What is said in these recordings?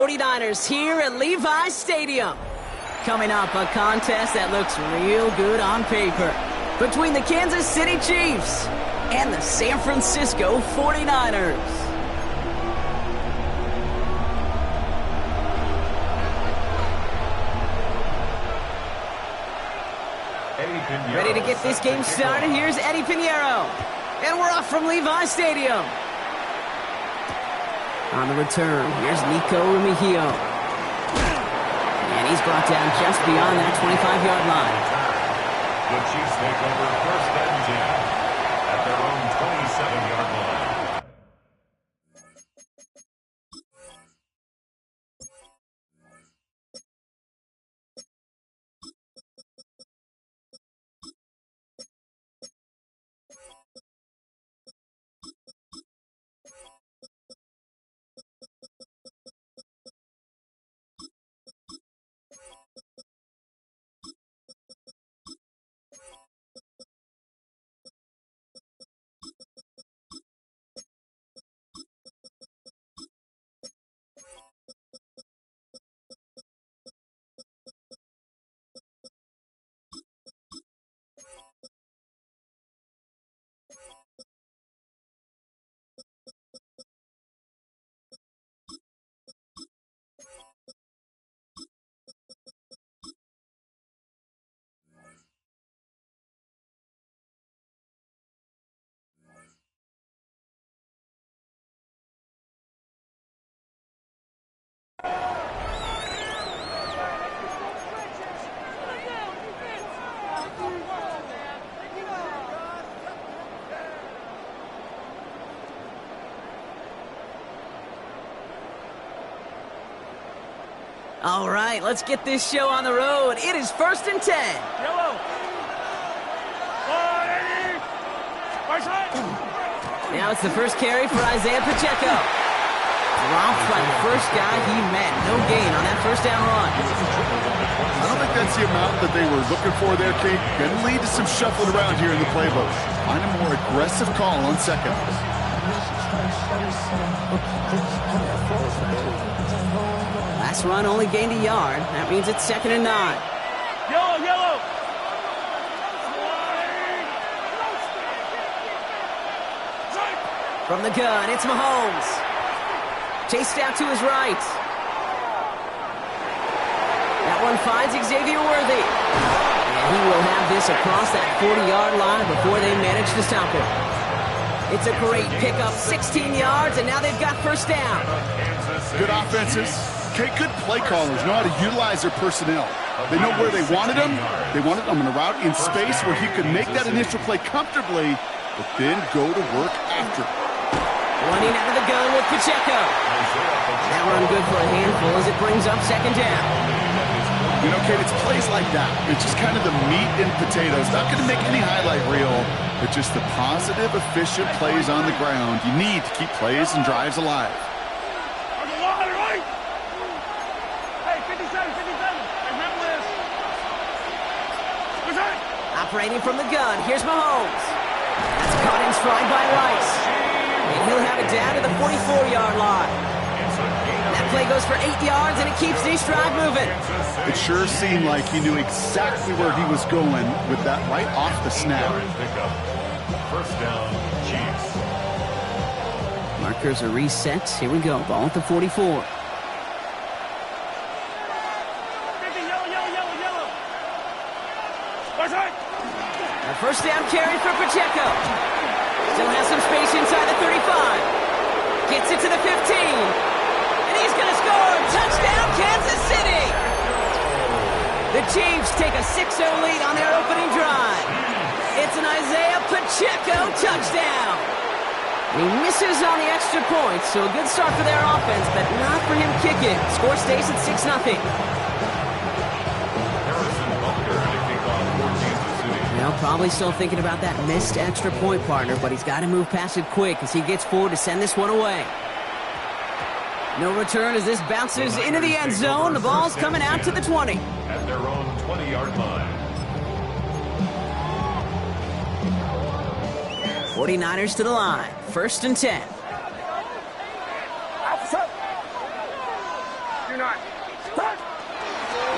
49ers here at Levi's Stadium. Coming up, a contest that looks real good on paper between the Kansas City Chiefs and the San Francisco 49ers. Ready to get this game started. Here's Eddie Pinheiro. And we're off from Levi's Stadium. On the return, here's Nico Remigio. And he's brought down just beyond that 25-yard line. The Chiefs take over first and 10 at their own 27-yard line. All right, let's get this show on the road. It is first and 10. Yellow. Now it's the first carry for Isaiah Pacheco. Dropped by the first guy he met. No gain on that first down run. I don't think that's the amount that they were looking for there, Kate. Going to lead to some shuffling around here in the playbook. Find a more aggressive call on second. Last run only gained a yard. That means it's second and 9. Yellow, yellow. From the gun, it's Mahomes. Chased out to his right. That one finds Xavier Worthy. And he will have this across that 40-yard line before they manage to stop him. It's a great pickup, 16 yards, and now they've got first down. Good offenses. Okay, good play callers know how to utilize their personnel. They know where they wanted him. They wanted him in a route in space where he could make that initial play comfortably, but then go to work after. Running out of the gun with Pacheco. That run good for a handful as it brings up second down. You know, Kate, it's plays like that. It's just kind of the meat and potatoes. Not going to make any highlight reel, but just the positive, efficient plays on the ground. You need to keep plays and drives alive. Operating from the gun, here's Mahomes. That's caught in stride by Rice. And he'll have it down to the 44-yard line. That play goes for 8 yards, and it keeps the stride moving. It sure seemed like he knew exactly where he was going with that right off the snap. First down, Chiefs. Markers are reset. Here we go. Ball at the 44. A first down carry for Pacheco. Still has some space inside the 35. Gets it to the 15. And he's going to score. Touchdown, Kansas City. The Chiefs take a 6-0 lead on their opening drive. It's an Isaiah Pacheco touchdown. He misses on the extra point, so a good start for their offense, but not for him kicking. Score stays at 6-0. Well, probably still thinking about that missed extra point, partner, but he's got to move past it quick as he gets forward to send this one away. No return as this bounces into the end zone. The ball's coming out to the 20. At their own 20-yard line. 49ers to the line. First and 10.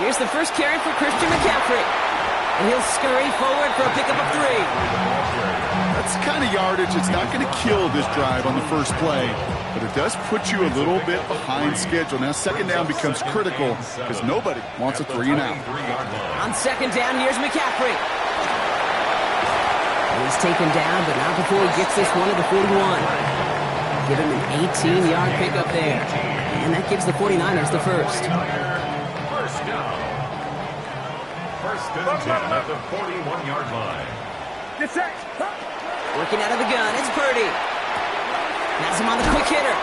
Here's the first carry for Christian McCaffrey. And he'll scurry forward for a pickup of 3. That's the kind of yardage. It's not going to kill this drive on the first play, but it does put you a little bit behind schedule. Now second down becomes critical because nobody wants a 3 and out. On second down, here's McCaffrey. He's taken down, but not before he gets this one at the 41. Give him an 18-yard pickup there. And that gives the 49ers the first. First down. First and 10 at the 41-yard line. Get set. Working out of the gun, it's Purdy. Has him on the quick hitter.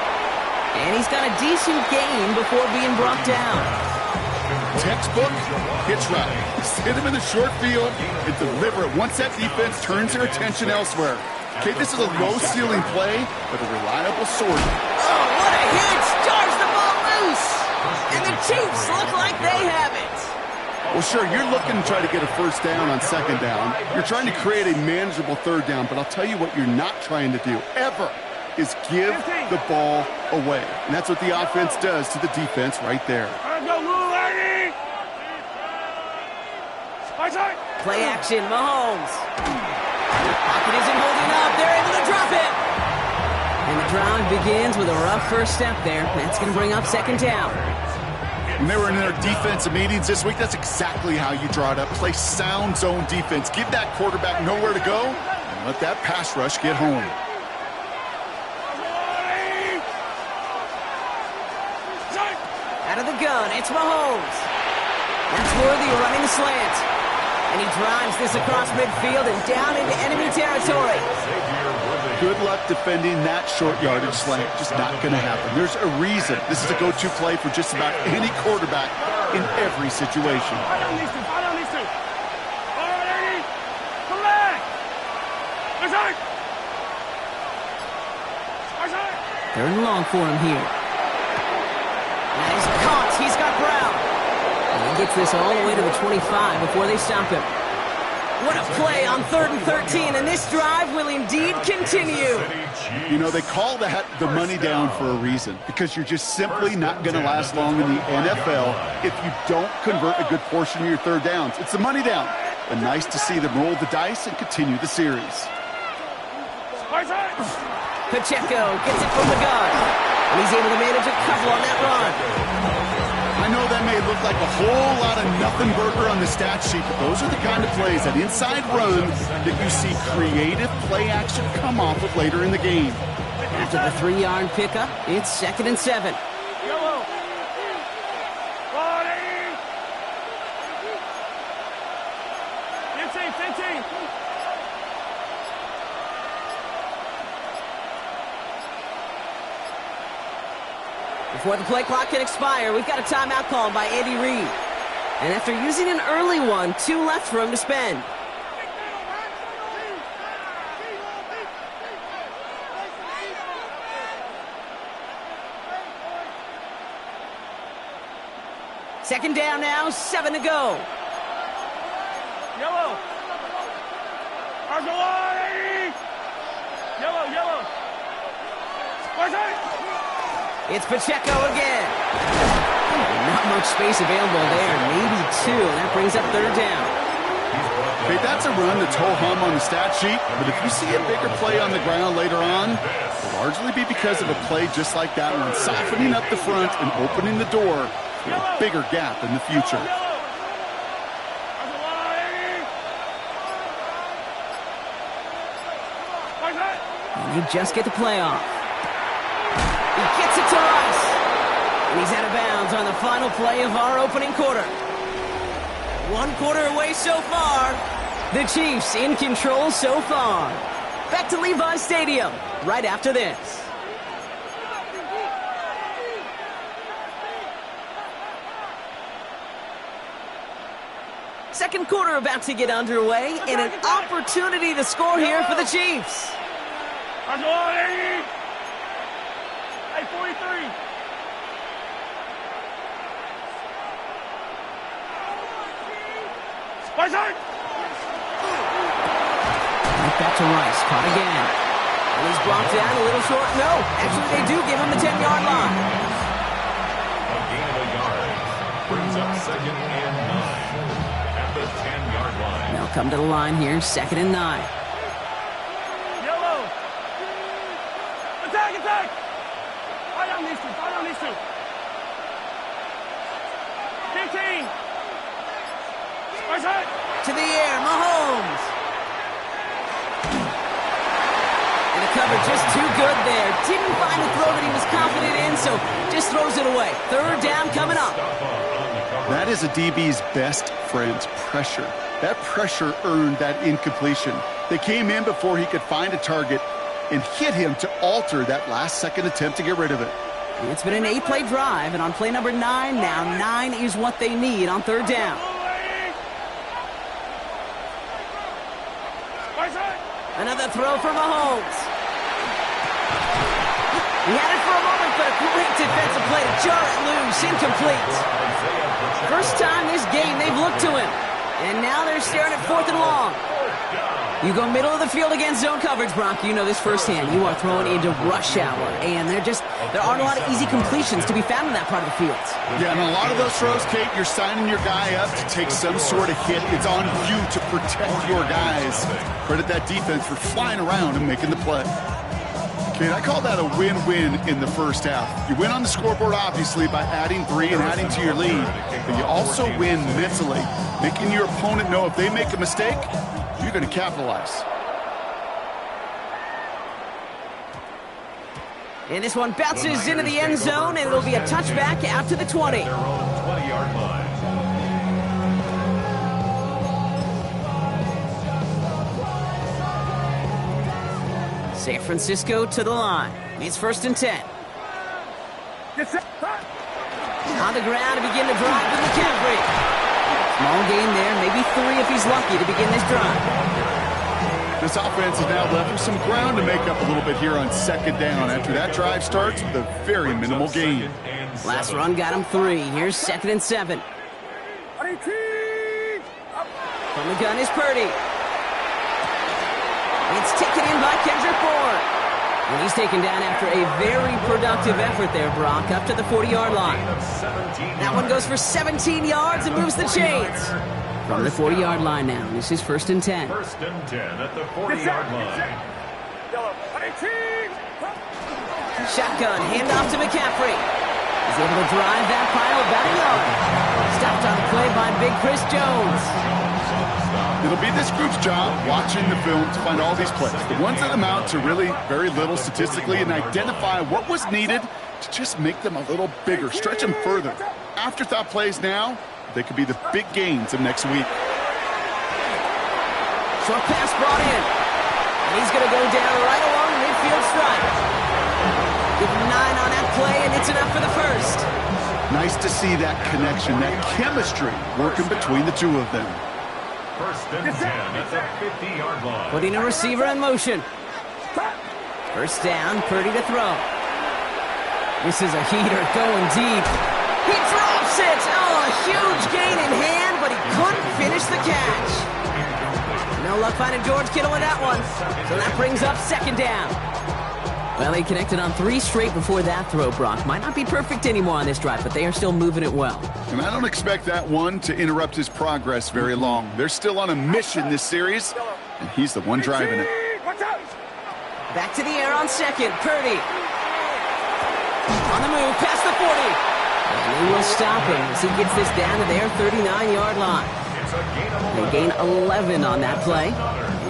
And he's got a decent gain before being brought down. Textbook hitch route. Hit him in the short field and deliver it once that defense turns their attention elsewhere. Okay, this is a low-ceiling play, but a reliable source. Oh, what a hit! Starts the ball loose! And the Chiefs look like they have it. Well, sure, you're looking to try to get a first down on second down. You're trying to create a manageable third down, but I'll tell you what you're not trying to do, ever, is give the ball away. And that's what the offense does to the defense right there. Play action, Mahomes. Pocket isn't holding up. They're able to drop it. And the drive begins with a rough first step there. That's going to bring up second down. When they were in their defensive meetings this week, that's exactly how you draw it up. Play sound zone defense. Give that quarterback nowhere to go and let that pass rush get home. Out of the gun, it's Mahomes. That's Worthy running the slant. And he drives this across midfield and down into enemy territory. Good luck defending that short yardage slant. Just not going to happen. There's a reason this is a go-to play for just about any quarterback in every situation. Third and long for him here. And he's caught. He's got Brown. And he gets this all the way to the 25 before they stop him. What a play on 3rd and 13, and this drive will indeed continue. You know, they call that the money down for a reason, because you're just simply not going to last long in the NFL if you don't convert a good portion of your third downs. It's the money down. And nice to see them roll the dice and continue the series. Pacheco gets it from the gun, and he's able to manage a couple on that run. I know that may look like a whole lot of nothing burger on the stat sheet, but those are the kind of plays, that inside run, that you see creative play action come off of later in the game. After the 3-yard pickup, it's 2nd and 7. Yellow. 15. Before the play clock can expire, we've got a timeout called by Andy Reid. And after using an early one, 2 left for him to spend. Second down now, 7 to go. Yellow. Yellow. It's Pacheco again. Not much space available there. Maybe 2, and that brings up 3rd down. Okay, that's a run that's ho-hum on the stat sheet, but if you see a bigger play on the ground later on, it'll largely be because of a play just like that one, softening up the front and opening the door for a bigger gap in the future. And they just get the play off. He gets it to Rice. And he's out of bounds on the final play of our opening quarter. 1 quarter away so far. The Chiefs in control so far. Back to Levi's Stadium right after this. Second quarter about to get underway, and an opportunity to score here for the Chiefs. Hey, 43. Back to Rice, caught again. And he's brought down a little short. No, actually they do give him the 10-yard line. A gain of 1 yard. up 2nd and 9 at the 10-yard line. They'll come to the line here, 2nd and 9. Yellow. Attack, attack. Fire down these two, fire down these two. 15. Right side. To the air, Mahomes. And the cover just too good there. Didn't find the throw that he was confident in, so just throws it away. 3rd down coming up. That is a DB's best friend, pressure. That pressure earned that incompletion. They came in before he could find a target and hit him to alter that last-second attempt to get rid of it. It's been an 8-play drive, and on play number 9 now, 9 is what they need on 3rd down. Right side. Another throw for Mahomes. He had it for a moment, but a great defensive play to jar it loose. Incomplete. First time this game they've looked to him. And now they're staring at 4th and long. You go middle of the field against zone coverage, Brock. You know this firsthand. You are thrown into rush hour. And there aren't a lot of easy completions to be found in that part of the field. Yeah, and a lot of those throws, Kate, you're signing your guy up to take some sort of hit. It's on you to protect your guys. Credit that defense for flying around and making the play. Kate, I call that a win-win in the first half. You win on the scoreboard, obviously, by adding 3 and adding to your lead. But you also win mentally, making your opponent know if they make a mistake, you're going to capitalize. And this one bounces into the end zone, and it'll be a touchback out to the 20. Their own 20-yard line. San Francisco to the line. It's 1st and 10. Get set. On the ground to begin the drive with McCaffrey. Small gain there, maybe 3 if he's lucky to begin this drive. This offense has now left him some ground to make up a little bit here on 2nd down after that drive starts with a very minimal gain. Last run got him 3. Here's 2nd and 7. From the gun is Purdy. It's taken in by Kendrick Bourne. And he's taken down after a very productive effort there, Brock, up to the 40-yard line. That one goes for 17 yards and moves the chains. From the 40-yard line now, this is 1st and 10. 1st and 10 at the 40-yard line. Shotgun, handoff to McCaffrey. He's able to drive that pile about a yard. Stopped on the play by Big Chris Jones. It'll be this group's job watching the film to find all these plays. The ones that amount to really very little statistically and identify what was needed to just make them a little bigger, stretch them further. Afterthought plays now, they could be the big gains of next week. Short pass brought in. And he's going to go down right along the midfield stripe. Give him 9 on that play, and it's enough for the first. Nice to see that connection, that chemistry working between the two of them. 1st and 10 at the 50-yard line. Putting a receiver in motion. 1st down, Purdy to throw. This is a heater going deep. He drops it! Oh, a huge gain in hand, but he couldn't finish the catch. No luck finding George Kittle with that one. So that brings up 2nd down. Well, they connected on 3 straight before that throw, Brock. Might not be perfect anymore on this drive, but they are still moving it well. And I don't expect that one to interrupt his progress very long. They're still on a mission this series, and he's the one driving it. Back to the air on 2nd, Purdy. On the move, past the 40. And they will stop him as he gets this down to their 39-yard line. They gain 11 on that play,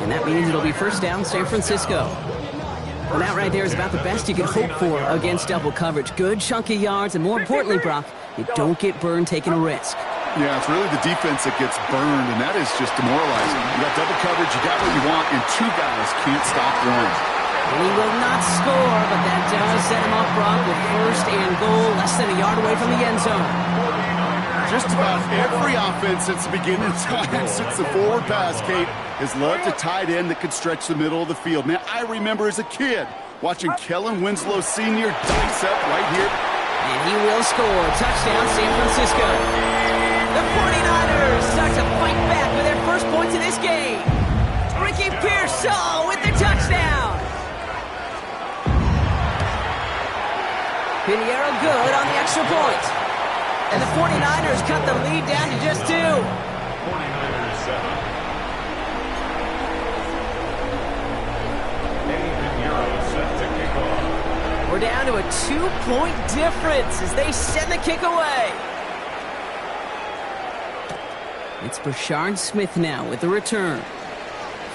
and that means it'll be 1st down, San Francisco. Well, that right there is about the best you can hope for against double coverage. Good chunky yards, and more importantly, Brock, you don't get burned taking a risk. Yeah, it's really the defense that gets burned, and that is just demoralizing. You got double coverage, you got what you want, and 2 guys can't stop one. And he will not score, but that does set him up, Brock, with 1st and goal, less than a yard away from the end zone. Just about every offense since the beginning of time, since the forward pass, Kate, has loved a tight end that could stretch the middle of the field. Man, I remember as a kid watching Kellen Winslow Sr. dice up right here. And he will score. Touchdown, San Francisco. The 49ers start to fight back with their first points in this game. Ricky Pearsall with the touchdown. Pinheiro good on the extra point. And the 49ers cut the lead down to just 2. 49ers 7. Set to kick off. We're down to a 2-point difference as they send the kick away. It's Brashard Smith now with the return.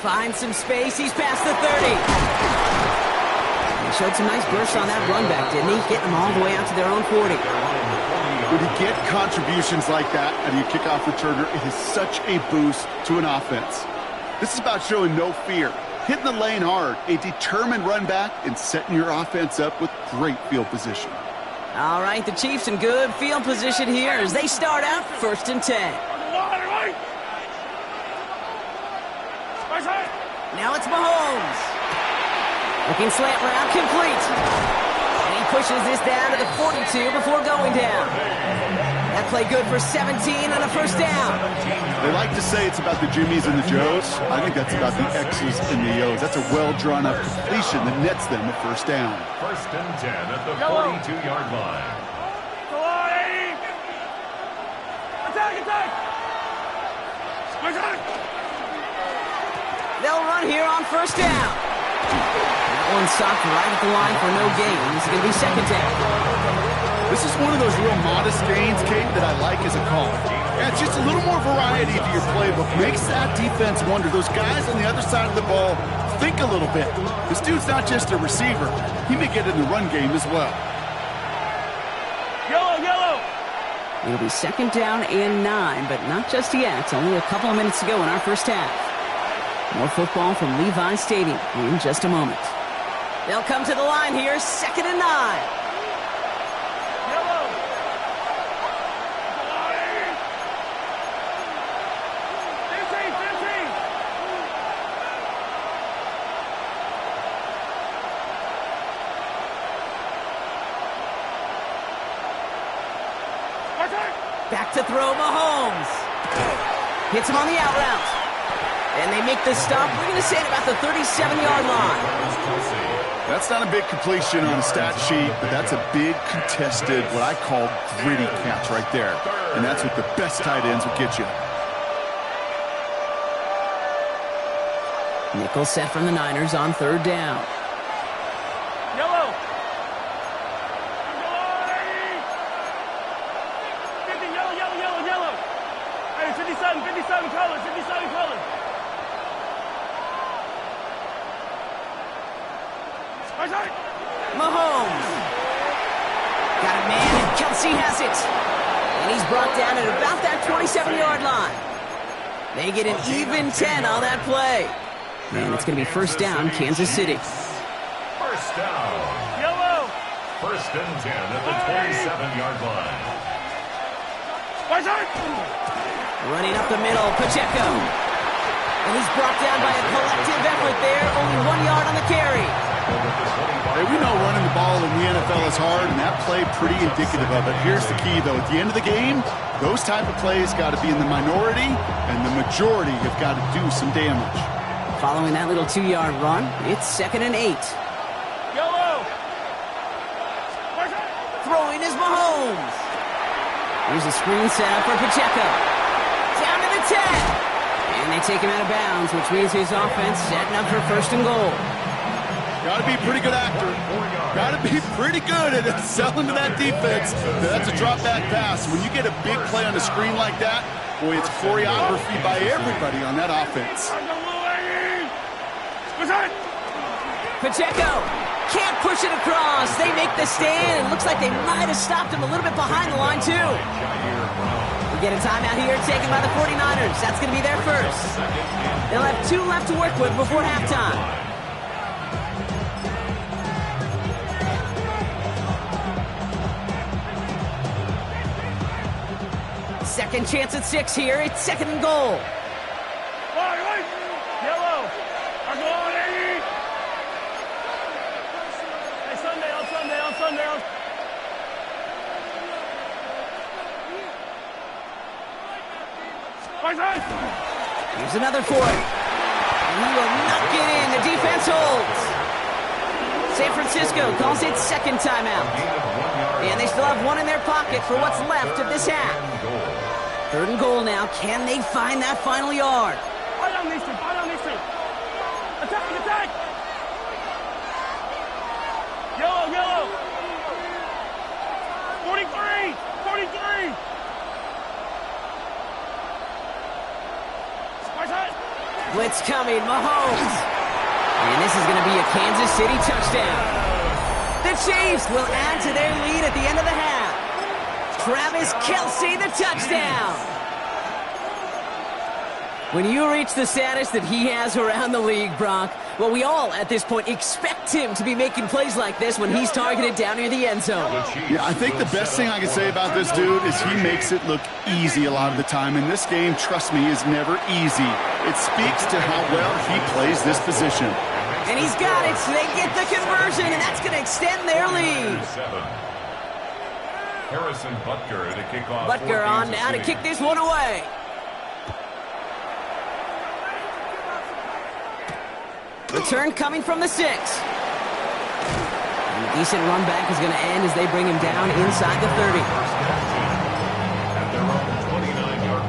Finds some space. He's past the 30. He showed some nice bursts on that run back, didn't he? Getting them all the way out to their own 40. When you get contributions like that out of your kickoff returner, it is such a boost to an offense. This is about showing no fear, hitting the lane hard, a determined run back, and setting your offense up with great field position. All right, the Chiefs in good field position here as they start out 1st and 10. Now it's Mahomes. Looking slant route, complete. And he pushes this down to the 42 before going down. That play good for 17 on a 1st down. They like to say it's about the Jimmies and the Joes. I think that's about the X's and the O's. That's a well-drawn-up completion that nets them a 1st down. 1st and 10 at the 42-yard line. Attack! They'll run here on 1st down. That one stopped right at the line for no gain. This is going to be 2nd down. This is one of those real modest gains, Kate, that I like as a call. Yeah, it's just a little more variety to your playbook. Makes that defense wonder. Those guys on the other side of the ball think a little bit. This dude's not just a receiver. He may get in the run game as well. Yellow! It'll be 2nd down and 9, but not just yet. It's only a couple of minutes to go in our 1st half. More football from Levi Stadium in just a moment. They'll come to the line here, 2nd and 9. Yellow! 15! Back to throw, Mahomes. Hits him on the out route. And they make the stop. We're going to say at about the 37-yard line. That's not a big completion on a stat sheet, but that's a big contested, what I call gritty catch right there. And that's what the best tight ends will get you. Nickel set from the Niners on 3rd down. Yellow! 50, yellow! Hey, 57 colors! Mahomes. Got a man, and Kelsey has it. And he's brought down at about that 27-yard line. They get an even 10 on that play. And it's going to be 1st down, Kansas City. 1st down. Yellow! 1st and 10 at the 27-yard line. Running up the middle, Pacheco. And he's brought down by a collective effort there. Only 1 yard on the carry. Hey, we know running the ball in the NFL is hard, and that play pretty indicative of it. Here's the key, though. At the end of the game, those type of plays got to be in the minority, and the majority have got to do some damage. Following that little 2-yard run, it's 2nd and 8. Yellow! Throwing is Mahomes. Here's a screen set up for Pacheco. Down to the 10. And they take him out of bounds, which means his offense setting up for 1st and goal. Got to be a pretty good actor. Got to be pretty good at selling to that defense. That's a drop-back pass. When you get a big play on the screen like that, boy, it's choreography by everybody on that offense. Pacheco can't push it across. They make the stand. It looks like they might have stopped him a little bit behind the line, too. We get a timeout here taken by the 49ers. That's going to be their 1st. They'll have 2 left to work with before halftime. Second chance at 6 here. It's 2nd and goal. Yellow! Hey, Sunday. Here's another for it. And he will not get in. The defense holds. San Francisco calls it 2nd timeout. And they still have one in their pocket for what's left of this half. 3rd and goal now. Can they find that final yard? Fire down these two. Fire down these two. Attack! Attack! Yellow! Yellow! 43! 43! Spice hot! Blitz coming. Mahomes. And this is going to be a Kansas City touchdown. The Chiefs will add to their lead at the end of the half. Travis Kelce, the touchdown. When you reach the status that he has around the league, Brock, well, we all at this point expect him to be making plays like this when he's targeted down near the end zone. Yeah, I think the best thing I can say about this dude is he makes it look easy a lot of the time. And this game, trust me, is never easy. It speaks to how well he plays this position. And he's got it, so they get the conversion, and that's going to extend their lead. Harrison Butker to kick off. Butker on now to kick this one away. Return coming from the 6. And a decent run back is going to end as they bring him down inside the 30. At their own 29-yard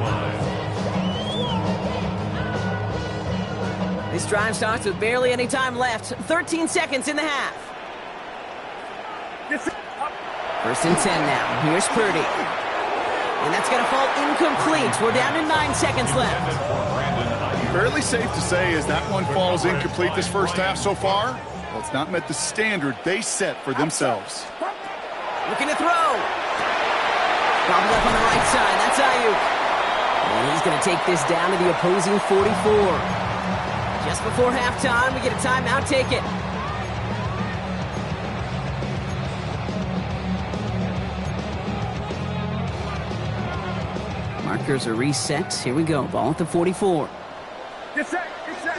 line. This drive starts with barely any time left. 13 seconds in the half. 1st and 10 now. Here's Purdy. And that's going to fall incomplete. We're down to 9 seconds left. Fairly safe to say as that one falls incomplete this first half so far, well, it's not met the standard they set for themselves. Looking to throw. Bobbled up on the right side. That's Ayuk. And he's going to take this down to the opposing 44. Just before halftime, we get a timeout. Take it. Markers are reset. Here we go. Ball at the 44. Get set! Get set!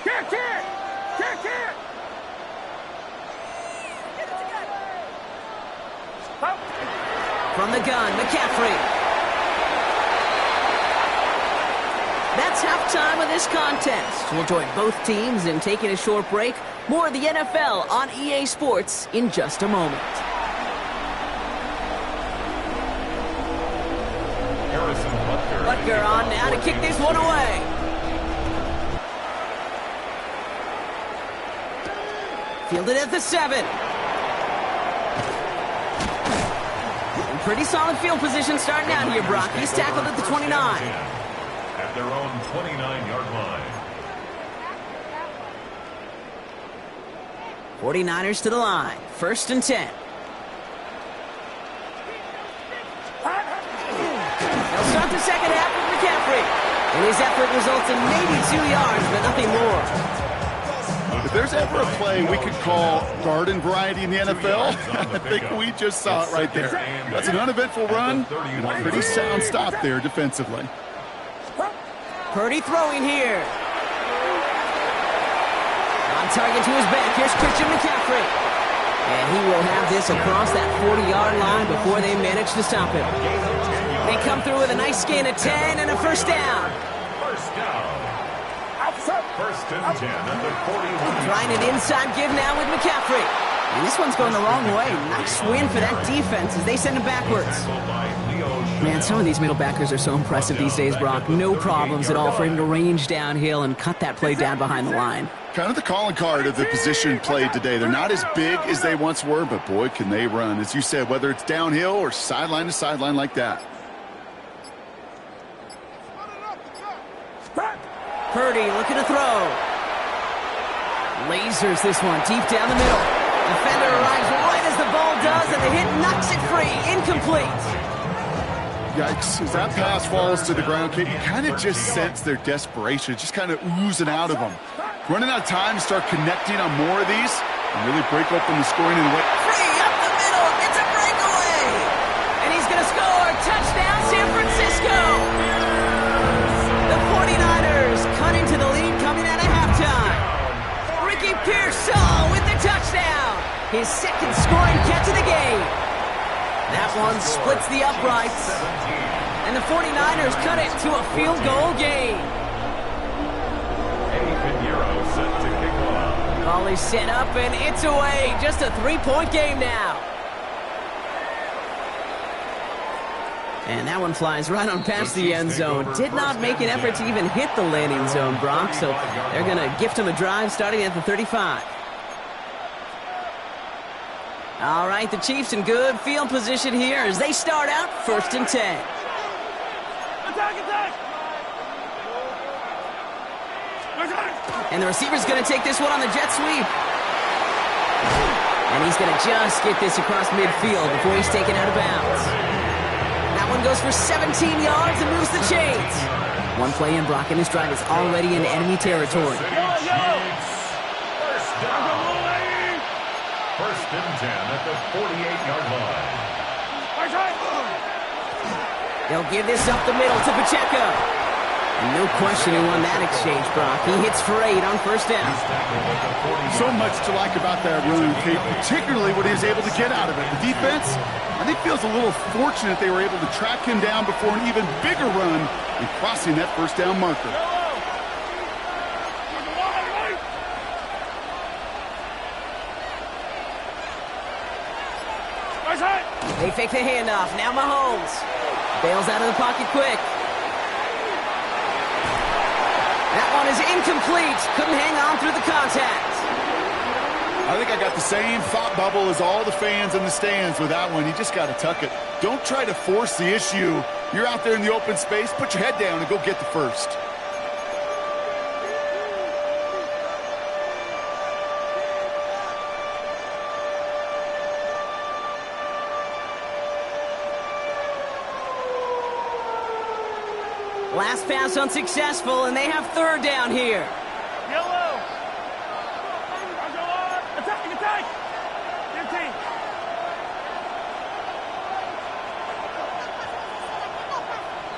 Kick! Kick! Kick! Kick! From the gun, McCaffrey. That's halftime of this contest. We'll join both teams in taking a short break. More of the NFL on EA Sports in just a moment. Butker on now to kick this one away. Fielded at the 7. And pretty solid field position starting out here, Brock. He's tackled at the 29. At their own 29-yard line. 49ers to the line. 1st and 10. They'll start the second half with McCaffrey. And his effort results in maybe 2 yards, but nothing more. If there's ever a play we could call garden variety in the NFL, I think we just saw it right there. That's an uneventful run and a pretty sound stop there defensively. Purdy throwing here. On target to his back. Here's Christian McCaffrey. And he will have this across that 40-yard line before they manage to stop him. They come through with a nice gain of 10 and a first down. First down. 1st and 10 at the 41. Trying an inside give now with McCaffrey. And this one's going the wrong way. Nice win for that defense as they send him backwards. Man, some of these middle backers are so impressive these days, Brock. No problems at all for him to range downhill and cut that play down behind the line. Kind of the calling card of the position played today. They're not as big as they once were, but boy, can they run. As you said, whether it's downhill or sideline to sideline like that. Purdy looking to throw. Lasers this one deep down the middle. Defender arrives right as the ball does, and the hit knocks it free. Incomplete. Yikes. As that pass falls to the ground, Kate, you kind of just sense their desperation. It's just kind of oozing out of them. Running out of time to start connecting on more of these and really break open the scoring in the way. Free up the middle. It's a breakaway. And he's going to score. Touchdown, San Francisco. The 49ers cut into the lead coming out of halftime. Ricky Pearsall with the touchdown. His second scoring catch of the game. That one splits the uprights. And the 49ers cut it to a field goal game. Ball is set up and it's away. Just a 3-point game now. And that one flies right on past the end zone. Did not make an effort to even hit the landing zone, Brock, so they're going to gift him a drive starting at the 35. All right, the Chiefs in good field position here as they start out 1st and 10. Attack, attack! And the receiver's going to take this one on the jet sweep. And he's going to just get this across midfield before he's taken out of bounds. That one goes for 17 yards and moves the chains. One play in, Brock, and this drive is already in enemy territory. First down. 1st and 10 at the 48-yard line. They'll give this up the middle to Pacheco. And no question he won that exchange, Brock. He hits for 8 on 1st down. So much to like about that run, Kate, particularly what he was able to get out of it. The defense, I think, feels a little fortunate they were able to track him down before an even bigger run and crossing that 1st down marker. They fake the handoff. Now Mahomes bails out of the pocket quick. That one is incomplete. Couldn't hang on through the contact. I think I got the same thought bubble as all the fans in the stands with that one. You just got to tuck it. Don't try to force the issue. You're out there in the open space. Put your head down and go get the first. Last pass unsuccessful, and they have 3rd down here. Yellow! Attack, attack! 15.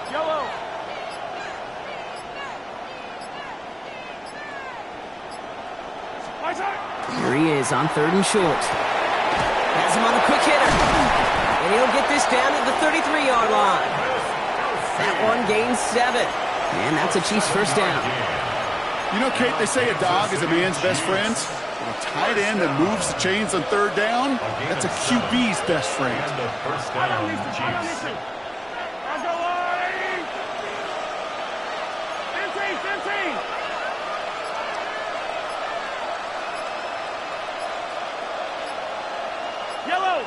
Yellow! Here he is on 3rd and short. Has him on a quick hitter. And he'll get this down at the 33-yard line. That one gains 7. And that's a Chiefs 1st down. You know, Kate, they say a dog is a man's best friend. Well, a tight end that moves the chains on 3rd down, that's a QB's best friend. And the 1st down, Chiefs. Yellow!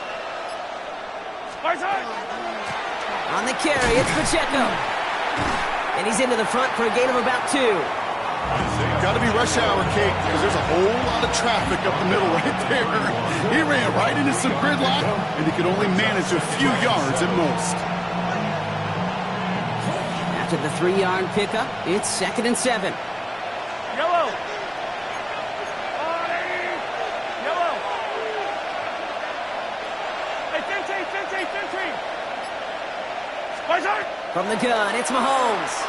On the carry, it's Pacheco. And he's into the front for a gain of about 2. Got to be rush hour, Kate, because there's a whole lot of traffic up the middle right there. He ran right into some gridlock, and he could only manage a few yards at most. After the 3-yard pickup, it's 2nd and 7. Yellow! Yellow! Hey, 15! From the gun, it's Mahomes.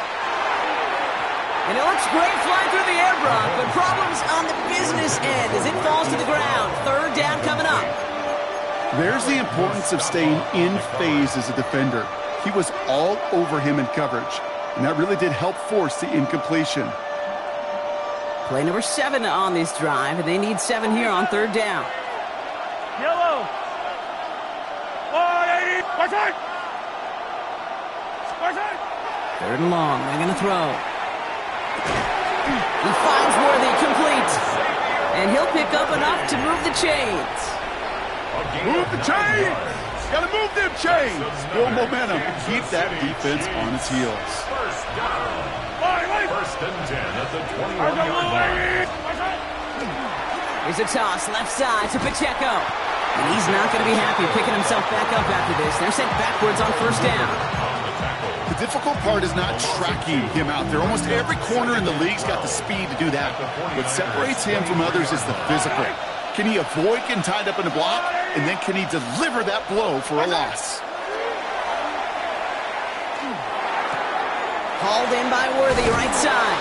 And it looks great flying through the air, Brock, but problems on the business end as it falls to the ground. 3rd down coming up. There's the importance of staying in phase as a defender. He was all over him in coverage, and that really did help force the incompletion. Play number 7 on this drive, and they need 7 here on 3rd down. Yellow! 3rd and long, they're going to throw. He finds Worthy, complete. And he'll pick up enough to move the chains. Move the chains! Gotta move them chains! Build momentum. Keep that defense on its heels. 1st down. 1st and 10 at the 21-yard line. Here's a toss, left side to Pacheco. And he's not going to be happy picking himself back up after this. They're sent backwards on 1st down. The difficult part is not tracking him out there. Almost every corner in the league's got the speed to do that. What separates him from others is the physical. Can he avoid getting tied up in a block? And then can he deliver that blow for a loss? Hauled in by Worthy, right side.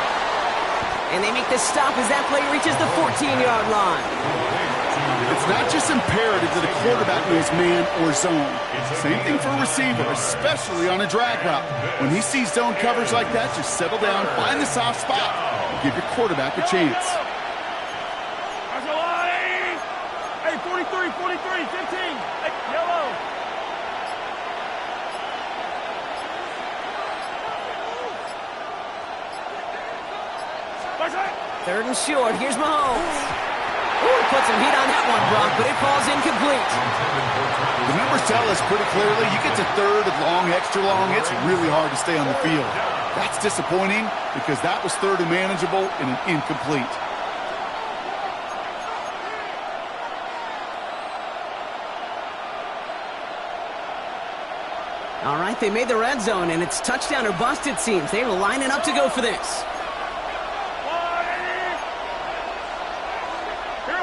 And they make the stop as that play reaches the 14-yard line. It's not just imperative that a quarterback knows man or zone. Same thing for a receiver, especially on a drag route. When he sees zone coverage like that, just settle down, find the soft spot, and give your quarterback a chance. Hey, 43, 15. Hey, yellow. Third and short. Here's Mahomes. Ooh, he put some heat on that one, Brock, but it falls incomplete. The numbers tell us pretty clearly, you get to third and long, extra long, it's really hard to stay on the field. That's disappointing because that was third and manageable and an incomplete. All right, they made the red zone, and it's touchdown or bust, it seems. They were lining up to go for this.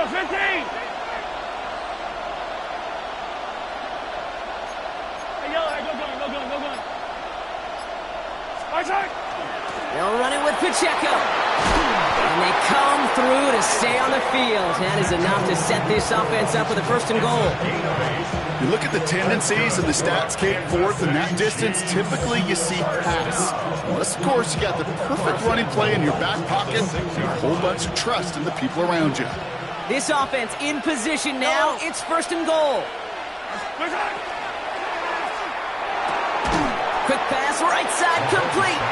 15! Hey, yellow, hey, go gun. Outside! They'll run it with Pacheco. And they come through to stay on the field. That is enough to set this offense up with a first and goal. You look at the tendencies and the stats, Kate, fourth and that distance, typically you see pass. Unless, of course, you got the perfect running play in your back pocket and a whole bunch of trust in the people around you. This offense in position now. It's first and goal. Quick pass, right side, complete.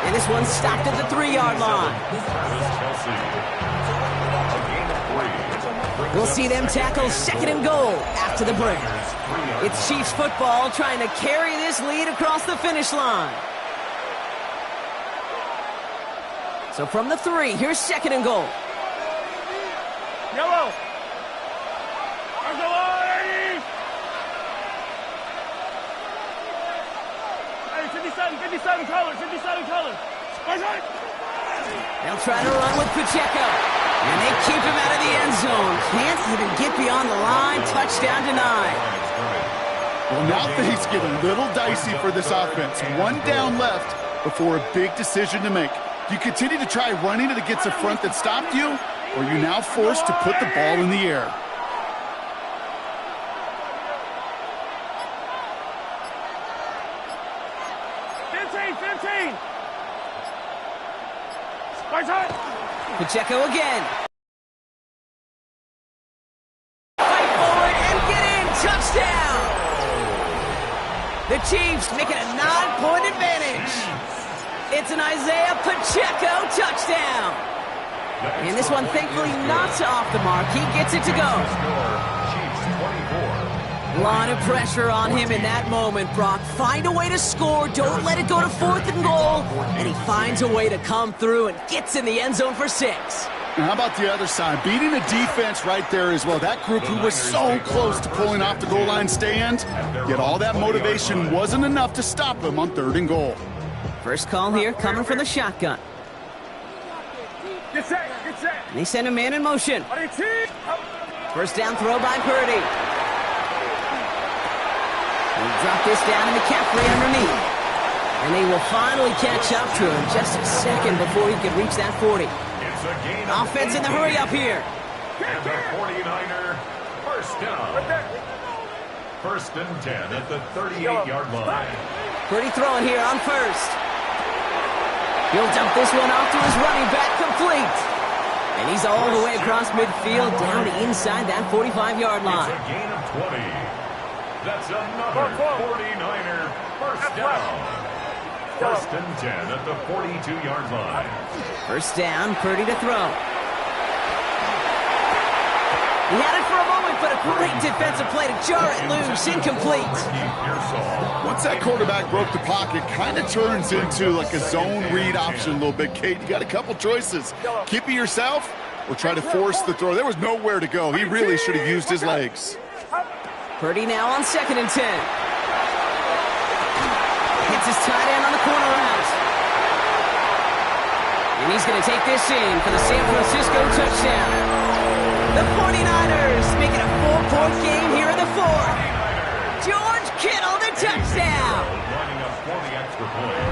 And this one's stopped at the 3-yard line. We'll see them tackle second and goal after the break. It's Chiefs football trying to carry this lead across the finish line. So from the 3, here's second and goal. Yellow! Hey, 57 colors. They'll try to run with Pacheco. And they keep him out of the end zone. Can't even get beyond the line. Touchdown denied. Well, now things get a little dicey for this offense. One down left before a big decision to make. Do you continue to try running it against a front that stopped you? Or are you now forced to put the ball in the air? Pacheco again. Fight forward and get in. Touchdown. The Chiefs make it a 9-point advantage. It's an Isaiah Pacheco touchdown. And this one, thankfully, not off the mark. He gets it to go. A lot of pressure on him in that moment, Brock. Find a way to score. Don't let it go to fourth and goal. And he finds a way to come through and gets in the end zone for 6. And how about the other side? Beating the defense right there as well. That group who was so close to pulling off the goal line stand, yet all that motivation wasn't enough to stop him on third and goal. First call here coming from the shotgun. Get set. And they send a man in motion. First down throw by Purdy. He'll drop this down to McCaffrey underneath. And they will finally catch up to him just a second before he could reach that 40. Offense in the hurry up here. And the 49er, first down. First and 10 at the 38-yard line. Purdy throwing here on first. He'll dump this one off to his running back, complete. And he's all the way across midfield down to inside that 45-yard line. It's a gain of 20. That's another 49er first down. First and 10 at the 42-yard line. First down, Purdy to throw. He had it for a moment, but a great defensive play to jar it loose, incomplete. Once that quarterback broke the pocket, kind of turns into like a zone read option a little bit. Kate, you got a couple choices. Keep it yourself or try to force the throw. There was nowhere to go. He really should have used his legs. Purdy now on second and 10. Hits his tight end on the corner route. And he's going to take this in for the San Francisco touchdown. The 49ers make it a 4-point game here in the fourth. George Kittle, the touchdown. Lining up for the extra point.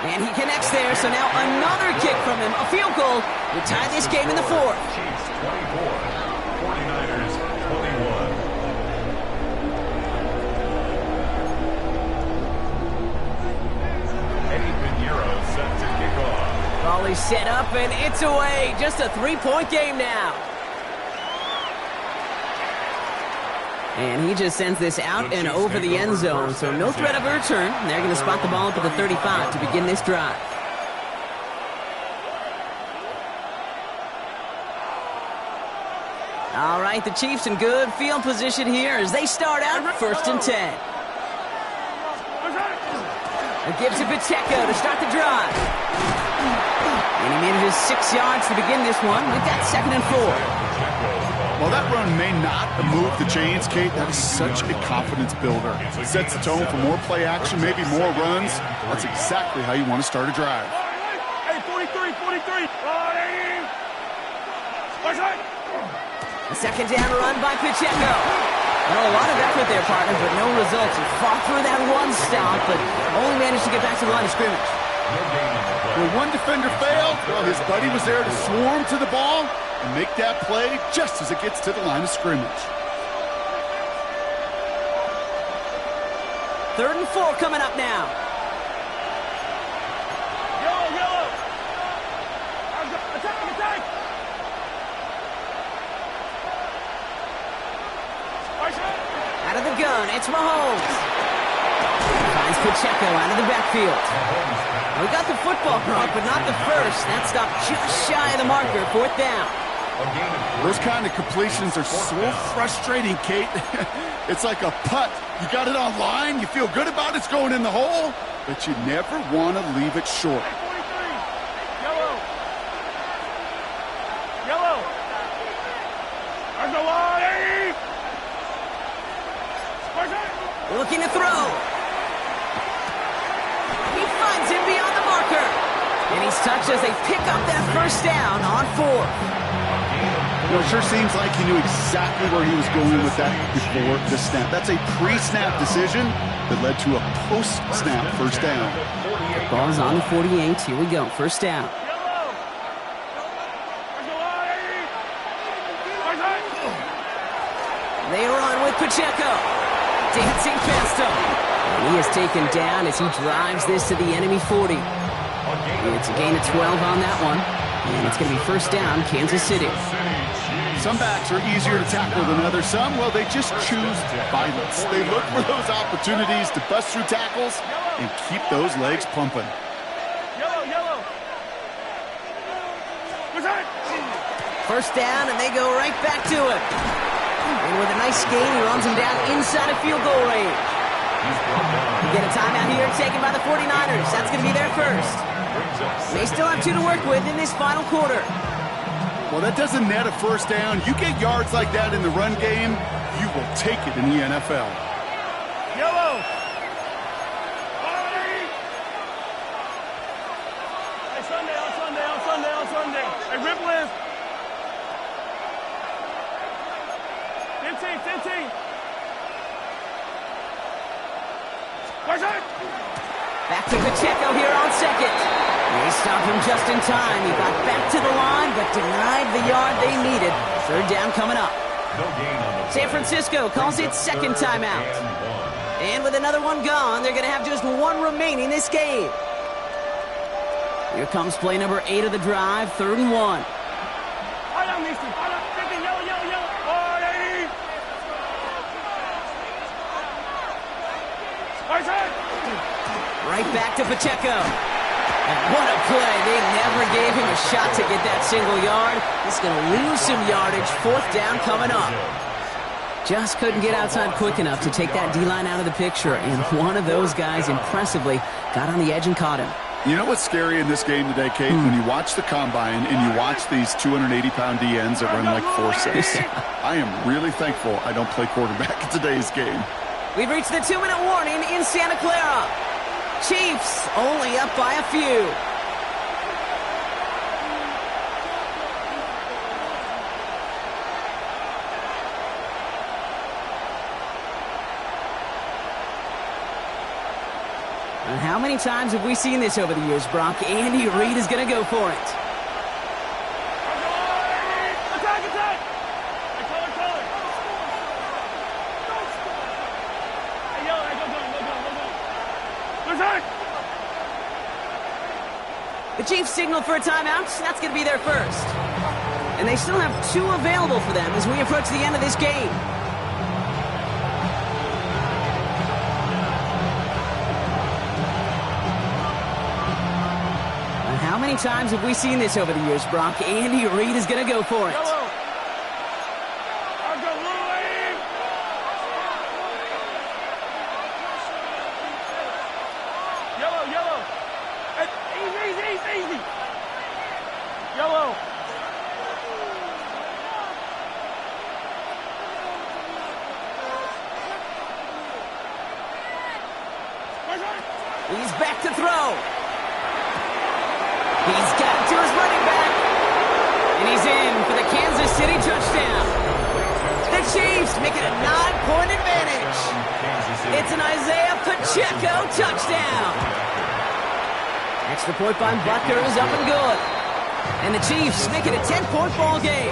And he connects there, so now another kick from him. A field goal would tie this game in the fourth. Chiefs 24, 49ers 21. Eddie Pinheiro set to kick off. Ball is set up, and it's away. Just a 3-point game now. And he just sends this out and over the end zone, so no threat of a return. They're going to spot the ball up at the 35 to begin this drive. All right, the Chiefs in good field position here as they start out 1st and 10. And gives it Pacheco to start the drive. And he manages 6 yards to begin this one. We've got 2nd and 4. Well, that run may not have moved the chains, Kate. That is such a confidence builder. It sets the tone for more play action, maybe more runs. That's exactly how you want to start a drive. Hey, 43, 43. A 2nd down run by Pacheco. Well, a lot of effort there, partner, but no results. He fought through that one stop, but only managed to get back to the line of scrimmage. When one defender failed, well, his buddy was there to swarm to the ball and make that play just as it gets to the line of scrimmage. 3rd and 4 coming up now. Yellow. Attack. Out of the gun, it's Mahomes. Finds Pacheco out of the backfield. We got the football, Gronk, but not the first. That stopped just shy of the marker, 4th down. Those kind of completions are so frustrating, Kate. It's like a putt. You got it on line, you feel good about it's going in the hole, but you never want to leave it short. Yellow. There's the line. Looking to throw. He finds him beyond the marker. And he's touched as they pick up that 1st down on 4th. You know, it sure seems like he knew exactly where he was going with that before the snap. That's a pre-snap decision that led to a post-snap 1st down. Ball's on the 48. Here we go. 1st down. They run with Pacheco. Dancing past him. And he is taken down as he drives this to the enemy 40. It's a gain of 12 on that one. And it's going to be 1st down, Kansas City. Some backs are easier to tackle than others. Some, well, they just choose violence. They look for those opportunities to bust through tackles and keep those legs pumping. Yellow. 1st down, and they go right back to it. And with a nice gain, he runs him down inside of field goal range. We get a timeout here taken by the 49ers. That's going to be their first. They still have 2 to work with in this final quarter. Well, that doesn't net a 1st down. You get yards like that in the run game, you will take it in the NFL. Yellow. Hey, Sunday. Hey, rip lift. 15. Back to Pacheco here on 2nd. They stopped him just in time. He got back to the line, but denied the yard they needed. 3rd down coming up. San Francisco calls it 2nd timeout. And with another one gone, they're going to have just 1 remaining this game. Here comes play number 8 of the drive, 3rd and 1. Right back to Pacheco. And what a play. They never gave him a shot to get that single yard. He's going to lose some yardage. 4th down coming up. Just couldn't get outside quick enough to take that D-line out of the picture. And one of those guys impressively got on the edge and caught him. You know what's scary in this game today, Kate? When you watch the combine and you watch these 280-pound DNs that run like 4.6. I am really thankful I don't play quarterback in today's game. We've reached the 2-minute warning in Santa Clara. Chiefs only up by a few. And how many times have we seen this over the years, Brock? Andy Reid is going to go for it. Attack! The Chiefs signal for a timeout. That's going to be their first. And they still have 2 available for them as we approach the end of this game. And how many times have we seen this over the years, Brock? Andy Reid is going to go for it. He's back to throw. He's got to his running back. And he's in for the Kansas City touchdown. The Chiefs make it a 9-point advantage. It's an Isaiah Pacheco touchdown. Extra point by Butker is up and good. And the Chiefs make it a 10-point ball game.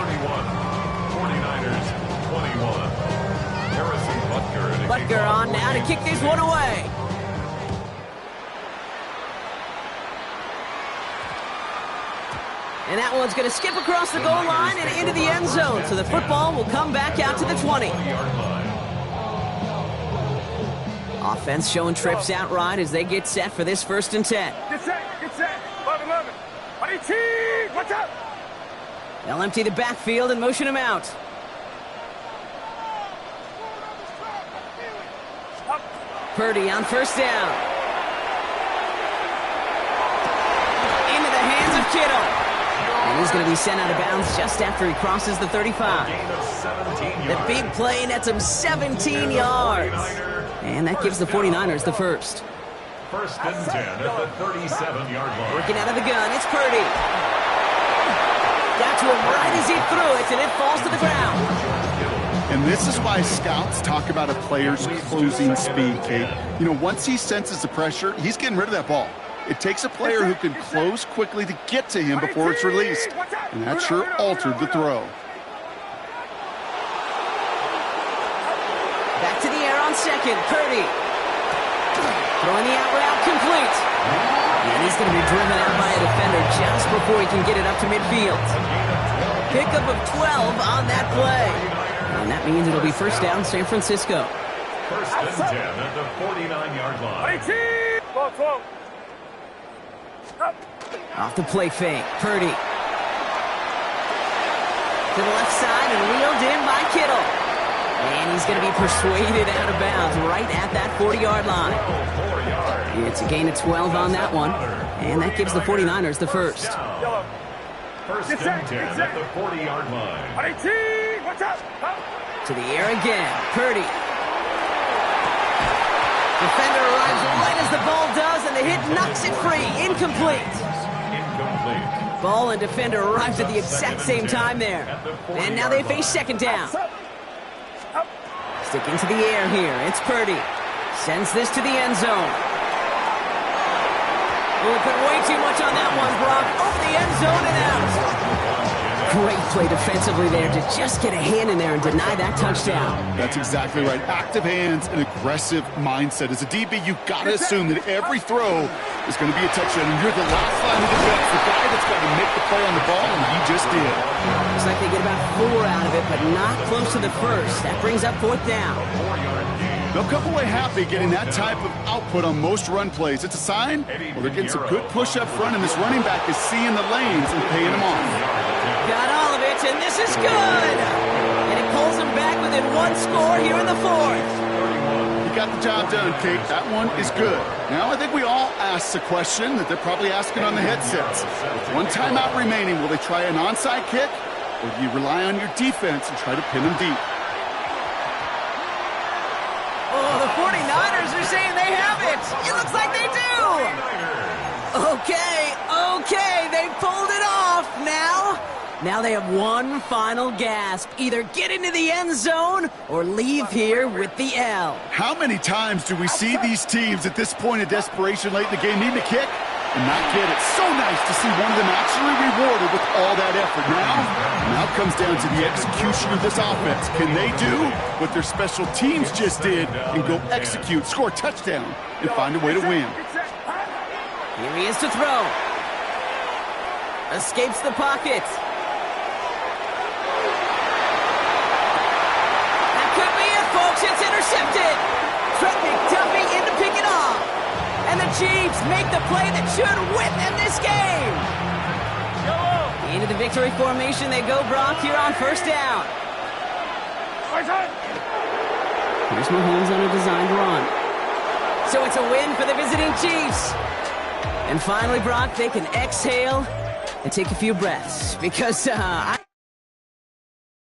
49ers 21. Harrison Butker. Butker on now to kick this one away. And that one's going to skip across the goal line and into the end zone. So the football will come back out to the 20. Offense showing trips out right as they get set for this 1st and 10. Get set. 5-11. Watch out. They'll empty the backfield and motion him out. Purdy on 1st down. Into the hands of Kittle. And he's going to be sent out of bounds just after he crosses the 35. The big play nets him 17 yards. And that gives the 49ers the first. 1st and 10 at the 37-yard line. Working out of the gun, it's Purdy. Got to him right as he threw it, and it falls to the ground. And this is why scouts talk about a player's closing speed, Kate. You know, once he senses the pressure, he's getting rid of that ball. It takes a player who can close quickly to get to him before it's released. And that sure altered the throw. Back to the air on 2nd, Purdy. Throwing the out route complete. And he's going to be driven out by a defender just before he can get it up to midfield. Pickup of 12 on that play. And that means it'll be 1st down San Francisco. 1st and 10 at the 49-yard line. Ball 12. Off the play fake, Purdy. To the left side and reeled in by Kittle. And he's going to be persuaded out of bounds right at that 40-yard line. It's a gain of 12 on that one. And that gives the 49ers the first. 1st and 10 at the 40-yard line. Watch out. To the air again, Purdy. Defender arrives right as the ball does, and the hit knocks it free. Incomplete. Ball and defender arrives at the exact same time there. And now they face 2nd down. Sticking to the air here, it's Purdy. Sends this to the end zone. Oh, put way too much on that one, Brock. Over the end zone and out. Great play defensively there to just get a hand in there and deny that touchdown. That's exactly right. Active hands and aggressive mindset. As a DB, you've got to assume that every throw is going to be a touchdown. And you're the last line of defense, the guy that's got to make the play on the ball, and he just did. Looks like they get about 4 out of it, but not close to the first. That brings up 4th down. They'll come away happy getting that type of output on most run plays. It's a sign, well, they're getting some good push up front, and this running back is seeing the lanes and paying them off. Got all of it, and this is good. And it pulls them back within 1 score here in the 4th. You got the job done, Kate. That one is good. Now I think we all ask the question that they're probably asking on the headsets. With 1 timeout remaining, will they try an onside kick, or do you rely on your defense and try to pin them deep? Oh, the 49ers are saying they have it. It looks like they do. Okay, they pulled it off. Now they have one final gasp. Either get into the end zone or leave here with the L. How many times do we see these teams at this point of desperation late in the game need to kick and not get it? So nice to see one of them actually rewarded with all that effort. Now it comes down to the execution of this offense. Can they do what their special teams just did and go execute, score a touchdown, and find a way to win? Here he is to throw. Escapes the pocket. That could be it, folks. It's intercepted. Trent McDuffie in to pick it off. And the Chiefs make the play that should win them this game. Into the victory formation they go, Brock, here on 1st down. Here's Mahomes on a designed run. So it's a win for the visiting Chiefs. And finally, Brock, they can exhale and take a few breaths, because I